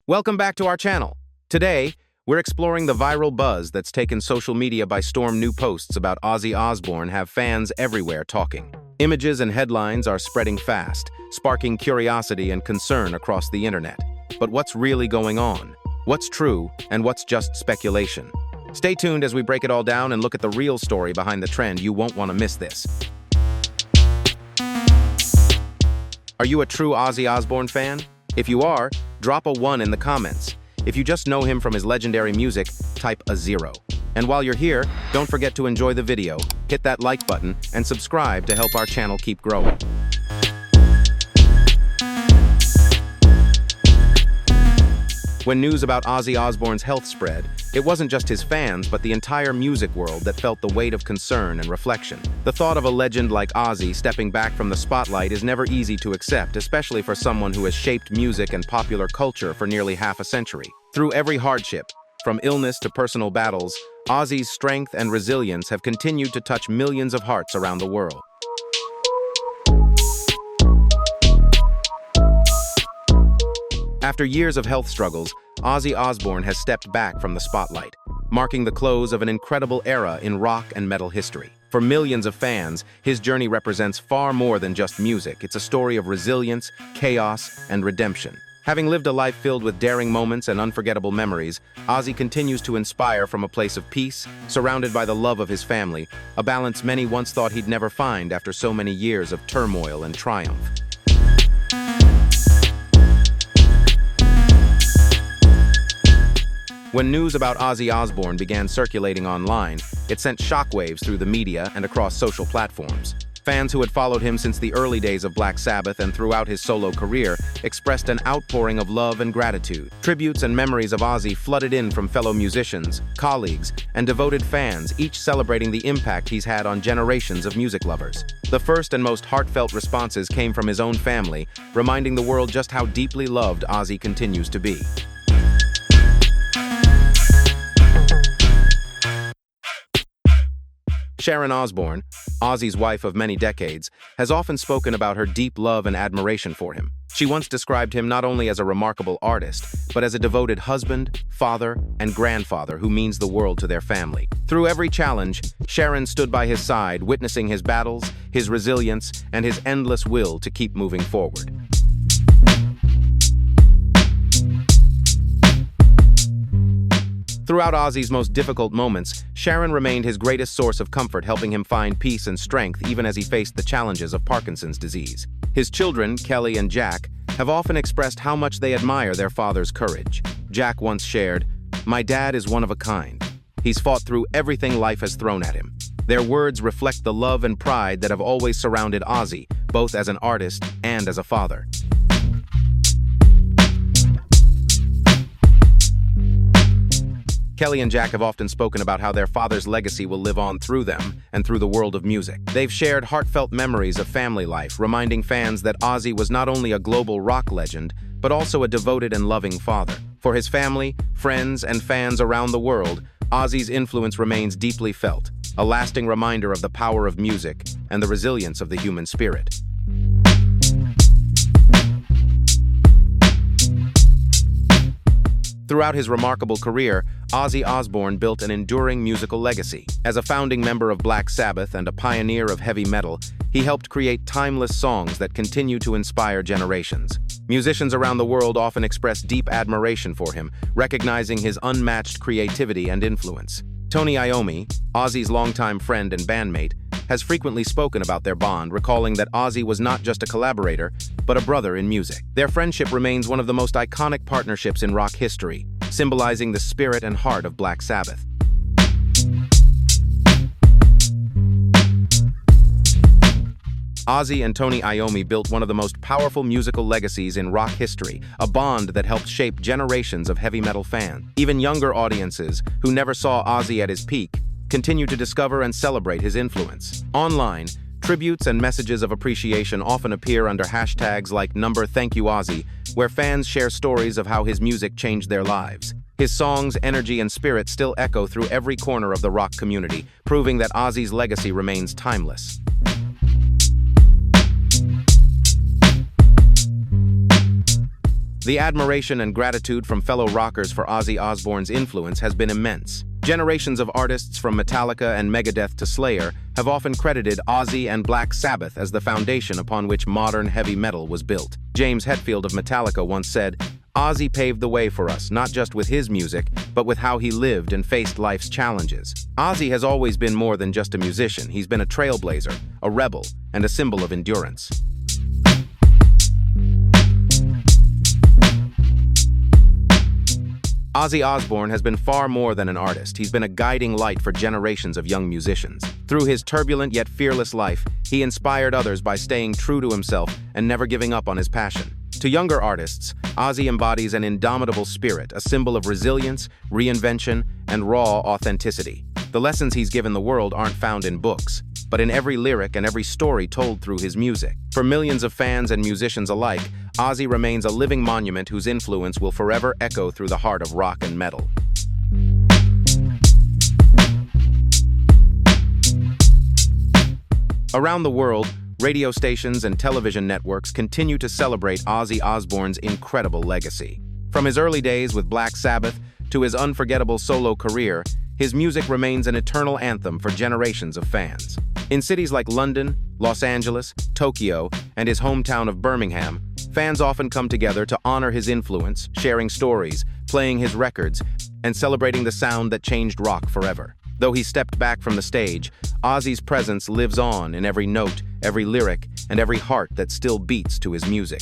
Welcome back to our channel. Today, we're exploring the viral buzz that's taken social media by storm. New posts about Ozzy Osbourne have fans everywhere talking. Images and headlines are spreading fast, sparking curiosity and concern across the internet. But what's really going on? What's true, and what's just speculation? Stay tuned as we break it all down and look at the real story behind the trend. You won't want to miss this. Are you a true Ozzy Osbourne fan? If you are, drop a 1 in the comments. If you just know him from his legendary music, type a 0. And while you're here, don't forget to enjoy the video, hit that like button, and subscribe to help our channel keep growing. When news about Ozzy Osbourne's health spread, it wasn't just his fans but the entire music world that felt the weight of concern and reflection. The thought of a legend like Ozzy stepping back from the spotlight is never easy to accept, especially for someone who has shaped music and popular culture for nearly half a century. Through every hardship, from illness to personal battles, Ozzy's strength and resilience have continued to touch millions of hearts around the world. After years of health struggles, Ozzy Osbourne has stepped back from the spotlight, marking the close of an incredible era in rock and metal history. For millions of fans, his journey represents far more than just music. It's a story of resilience, chaos, and redemption. Having lived a life filled with daring moments and unforgettable memories, Ozzy continues to inspire from a place of peace, surrounded by the love of his family, a balance many once thought he'd never find after so many years of turmoil and triumph. When news about Ozzy Osbourne began circulating online, it sent shockwaves through the media and across social platforms. Fans who had followed him since the early days of Black Sabbath and throughout his solo career expressed an outpouring of love and gratitude. Tributes and memories of Ozzy flooded in from fellow musicians, colleagues, and devoted fans, each celebrating the impact he's had on generations of music lovers. The first and most heartfelt responses came from his own family, reminding the world just how deeply loved Ozzy continues to be. Sharon Osbourne, Ozzy's wife of many decades, has often spoken about her deep love and admiration for him. She once described him not only as a remarkable artist, but as a devoted husband, father, and grandfather who means the world to their family. Through every challenge, Sharon stood by his side, witnessing his battles, his resilience, and his endless will to keep moving forward. Throughout Ozzy's most difficult moments, Sharon remained his greatest source of comfort, helping him find peace and strength even as he faced the challenges of Parkinson's disease. His children, Kelly and Jack, have often expressed how much they admire their father's courage. Jack once shared, "My dad is one of a kind. He's fought through everything life has thrown at him." Their words reflect the love and pride that have always surrounded Ozzy, both as an artist and as a father. Kelly and Jack have often spoken about how their father's legacy will live on through them and through the world of music. They've shared heartfelt memories of family life, reminding fans that Ozzy was not only a global rock legend, but also a devoted and loving father. For his family, friends, and fans around the world, Ozzy's influence remains deeply felt, a lasting reminder of the power of music and the resilience of the human spirit. Throughout his remarkable career, Ozzy Osbourne built an enduring musical legacy. As a founding member of Black Sabbath and a pioneer of heavy metal, he helped create timeless songs that continue to inspire generations. Musicians around the world often express deep admiration for him, recognizing his unmatched creativity and influence. Tony Iommi, Ozzy's longtime friend and bandmate, has frequently spoken about their bond, recalling that Ozzy was not just a collaborator, but a brother in music. Their friendship remains one of the most iconic partnerships in rock history, symbolizing the spirit and heart of Black Sabbath. Ozzy and Tony Iommi built one of the most powerful musical legacies in rock history, a bond that helped shape generations of heavy metal fans. Even younger audiences, who never saw Ozzy at his peak, continue to discover and celebrate his influence. Online, tributes and messages of appreciation often appear under hashtags like #ThankYouOzzy, where fans share stories of how his music changed their lives. His songs, energy, and spirit still echo through every corner of the rock community, proving that Ozzy's legacy remains timeless. The admiration and gratitude from fellow rockers for Ozzy Osbourne's influence has been immense. Generations of artists from Metallica and Megadeth to Slayer have often credited Ozzy and Black Sabbath as the foundation upon which modern heavy metal was built. James Hetfield of Metallica once said, "Ozzy paved the way for us, not just with his music, but with how he lived and faced life's challenges." Ozzy has always been more than just a musician. He's been a trailblazer, a rebel, and a symbol of endurance. Ozzy Osbourne has been far more than an artist. He's been a guiding light for generations of young musicians. Through his turbulent yet fearless life, he inspired others by staying true to himself and never giving up on his passion. To younger artists, Ozzy embodies an indomitable spirit, a symbol of resilience, reinvention, and raw authenticity. The lessons he's given the world aren't found in books, but in every lyric and every story told through his music. For millions of fans and musicians alike, Ozzy remains a living monument whose influence will forever echo through the heart of rock and metal. Around the world, radio stations and television networks continue to celebrate Ozzy Osbourne's incredible legacy. From his early days with Black Sabbath to his unforgettable solo career, his music remains an eternal anthem for generations of fans. In cities like London, Los Angeles, Tokyo, and his hometown of Birmingham, fans often come together to honor his influence, sharing stories, playing his records, and celebrating the sound that changed rock forever. Though he stepped back from the stage, Ozzy's presence lives on in every note, every lyric, and every heart that still beats to his music.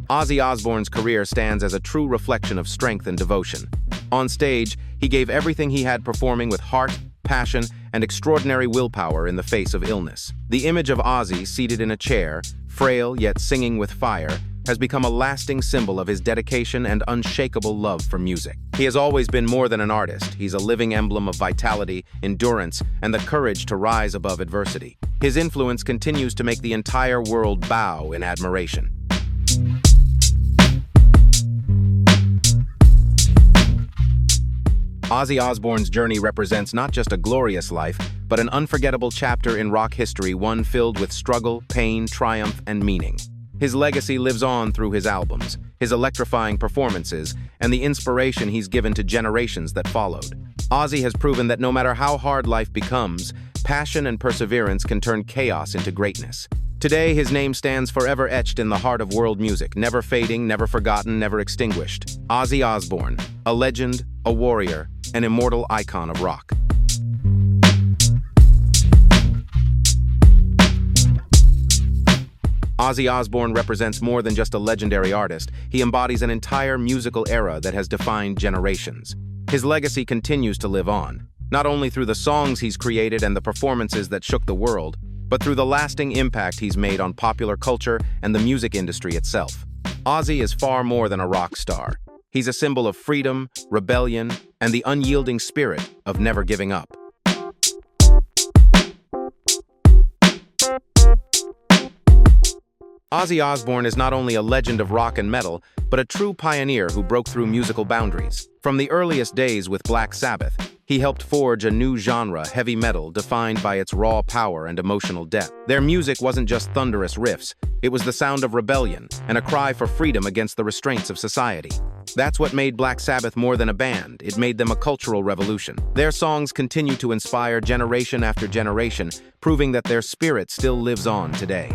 Ozzy Osbourne's career stands as a true reflection of strength and devotion. On stage, he gave everything he had, performing with heart, passion, and extraordinary willpower in the face of illness. The image of Ozzy seated in a chair, frail yet singing with fire, has become a lasting symbol of his dedication and unshakable love for music. He has always been more than an artist. He's a living emblem of vitality, endurance, and the courage to rise above adversity. His influence continues to make the entire world bow in admiration. Ozzy Osbourne's journey represents not just a glorious life, but an unforgettable chapter in rock history, one filled with struggle, pain, triumph, and meaning. His legacy lives on through his albums, his electrifying performances, and the inspiration he's given to generations that followed. Ozzy has proven that no matter how hard life becomes, passion and perseverance can turn chaos into greatness. Today, his name stands forever etched in the heart of world music, never fading, never forgotten, never extinguished. Ozzy Osbourne, a legend, a warrior, an immortal icon of rock. Ozzy Osbourne represents more than just a legendary artist. He embodies an entire musical era that has defined generations. His legacy continues to live on, not only through the songs he's created and the performances that shook the world, but through the lasting impact he's made on popular culture and the music industry itself. Ozzy is far more than a rock star. He's a symbol of freedom, rebellion, and the unyielding spirit of never giving up. Ozzy Osbourne is not only a legend of rock and metal, but a true pioneer who broke through musical boundaries. From the earliest days with Black Sabbath, he helped forge a new genre, heavy metal, defined by its raw power and emotional depth. Their music wasn't just thunderous riffs, it was the sound of rebellion and a cry for freedom against the restraints of society. That's what made Black Sabbath more than a band. It made them a cultural revolution. Their songs continue to inspire generation after generation, proving that their spirit still lives on today.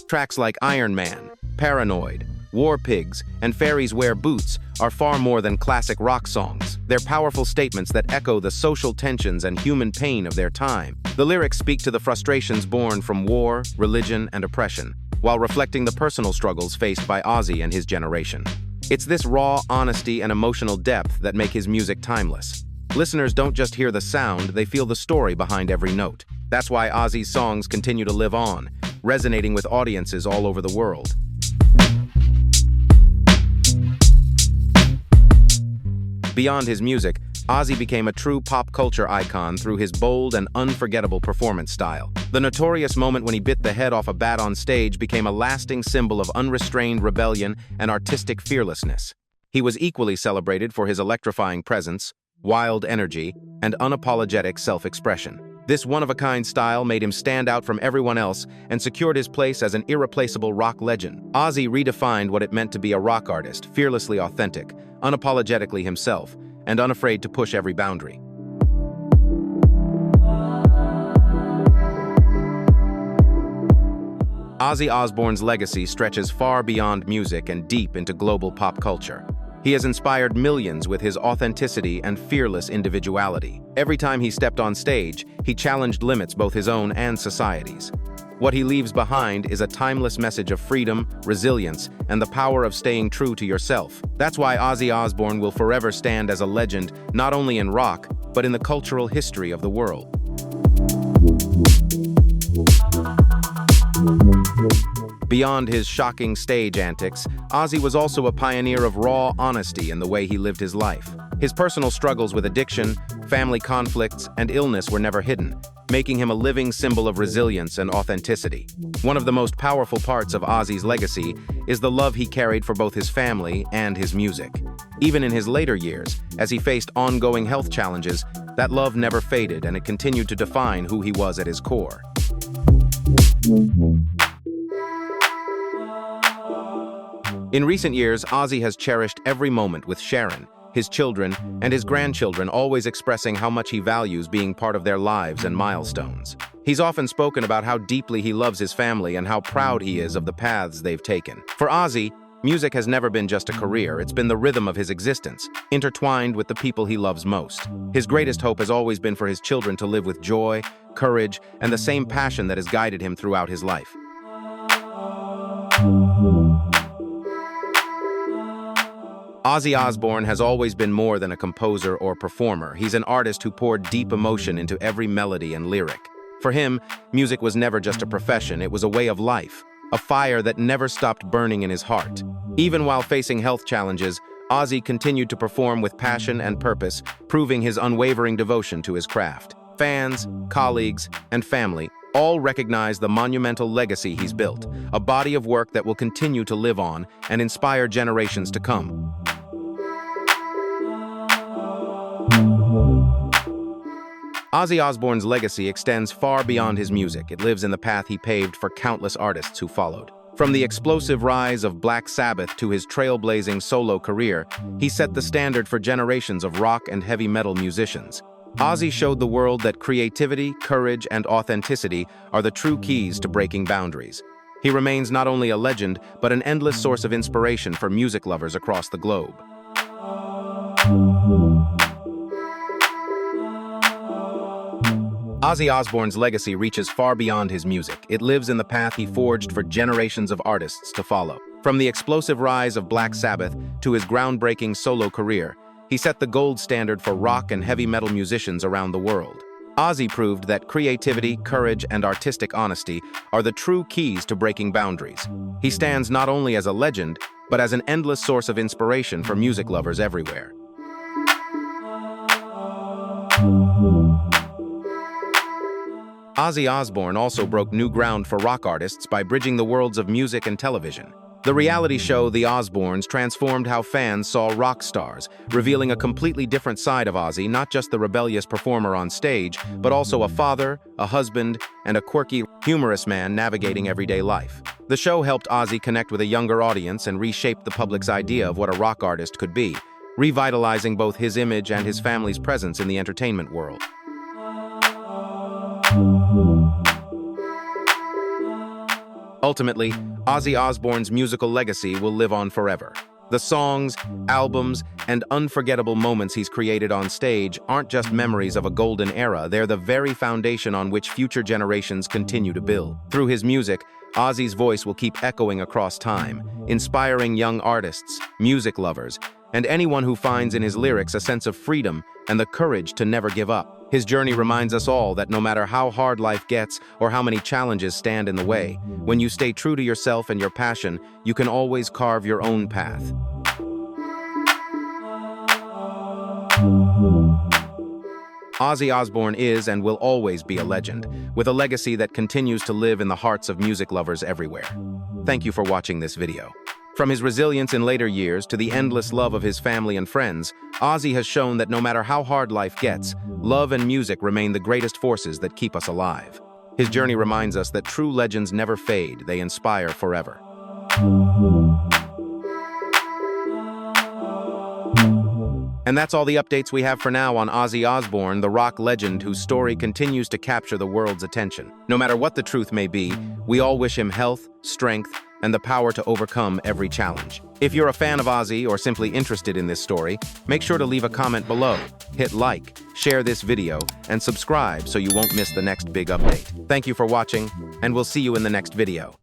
Tracks like Iron Man, Paranoid, War Pigs, and Fairies Wear Boots are far more than classic rock songs. They're powerful statements that echo the social tensions and human pain of their time. The lyrics speak to the frustrations born from war, religion, and oppression, while reflecting the personal struggles faced by Ozzy and his generation. It's this raw honesty and emotional depth that make his music timeless. Listeners don't just hear the sound, they feel the story behind every note. That's why Ozzy's songs continue to live on, resonating with audiences all over the world. Beyond his music, Ozzy became a true pop culture icon through his bold and unforgettable performance style. The notorious moment when he bit the head off a bat on stage became a lasting symbol of unrestrained rebellion and artistic fearlessness. He was equally celebrated for his electrifying presence, wild energy, and unapologetic self-expression. This one-of-a-kind style made him stand out from everyone else and secured his place as an irreplaceable rock legend. Ozzy redefined what it meant to be a rock artist, fearlessly authentic, unapologetically himself, and unafraid to push every boundary. Ozzy Osbourne's legacy stretches far beyond music and deep into global pop culture. He has inspired millions with his authenticity and fearless individuality. Every time he stepped on stage, he challenged limits, both his own and society's. What he leaves behind is a timeless message of freedom, resilience, and the power of staying true to yourself. That's why Ozzy Osbourne will forever stand as a legend, not only in rock, but in the cultural history of the world. Beyond his shocking stage antics, Ozzy was also a pioneer of raw honesty in the way he lived his life. His personal struggles with addiction, family conflicts, and illness were never hidden, making him a living symbol of resilience and authenticity. One of the most powerful parts of Ozzy's legacy is the love he carried for both his family and his music. Even in his later years, as he faced ongoing health challenges, that love never faded, and it continued to define who he was at his core. In recent years, Ozzy has cherished every moment with Sharon, his children, and his grandchildren, always expressing how much he values being part of their lives and milestones. He's often spoken about how deeply he loves his family and how proud he is of the paths they've taken. For Ozzy, music has never been just a career, it's been the rhythm of his existence, intertwined with the people he loves most. His greatest hope has always been for his children to live with joy, courage, and the same passion that has guided him throughout his life. Ozzy Osbourne has always been more than a composer or performer. He's an artist who poured deep emotion into every melody and lyric. For him, music was never just a profession, it was a way of life, a fire that never stopped burning in his heart. Even while facing health challenges, Ozzy continued to perform with passion and purpose, proving his unwavering devotion to his craft. Fans, colleagues, and family all recognize the monumental legacy he's built, a body of work that will continue to live on and inspire generations to come. Ozzy Osbourne's legacy extends far beyond his music. It lives in the path he paved for countless artists who followed. From the explosive rise of Black Sabbath to his trailblazing solo career, he set the standard for generations of rock and heavy metal musicians. Ozzy showed the world that creativity, courage, and authenticity are the true keys to breaking boundaries. He remains not only a legend, but an endless source of inspiration for music lovers across the globe. Ozzy Osbourne's legacy reaches far beyond his music. It lives in the path he forged for generations of artists to follow. From the explosive rise of Black Sabbath to his groundbreaking solo career, he set the gold standard for rock and heavy metal musicians around the world. Ozzy proved that creativity, courage, and artistic honesty are the true keys to breaking boundaries. He stands not only as a legend, but as an endless source of inspiration for music lovers everywhere. Ozzy Osbourne also broke new ground for rock artists by bridging the worlds of music and television. The reality show The Osbournes transformed how fans saw rock stars, revealing a completely different side of Ozzy, not just the rebellious performer on stage, but also a father, a husband, and a quirky, humorous man navigating everyday life. The show helped Ozzy connect with a younger audience and reshape the public's idea of what a rock artist could be, revitalizing both his image and his family's presence in the entertainment world. Ultimately, Ozzy Osbourne's musical legacy will live on forever. The songs, albums, and unforgettable moments he's created on stage aren't just memories of a golden era, they're the very foundation on which future generations continue to build. Through his music, Ozzy's voice will keep echoing across time, inspiring young artists, music lovers, and anyone who finds in his lyrics a sense of freedom and the courage to never give up. His journey reminds us all that no matter how hard life gets or how many challenges stand in the way, when you stay true to yourself and your passion, you can always carve your own path. Ozzy Osbourne is and will always be a legend, with a legacy that continues to live in the hearts of music lovers everywhere. Thank you for watching this video. From his resilience in later years to the endless love of his family and friends, Ozzy has shown that no matter how hard life gets, love and music remain the greatest forces that keep us alive. His journey reminds us that true legends never fade, they inspire forever. And that's all the updates we have for now on Ozzy Osbourne, the rock legend whose story continues to capture the world's attention. No matter what the truth may be, we all wish him health, strength, and the power to overcome every challenge. If you're a fan of Ozzy or simply interested in this story, make sure to leave a comment below, hit like, share this video, and subscribe so you won't miss the next big update. Thank you for watching, and we'll see you in the next video.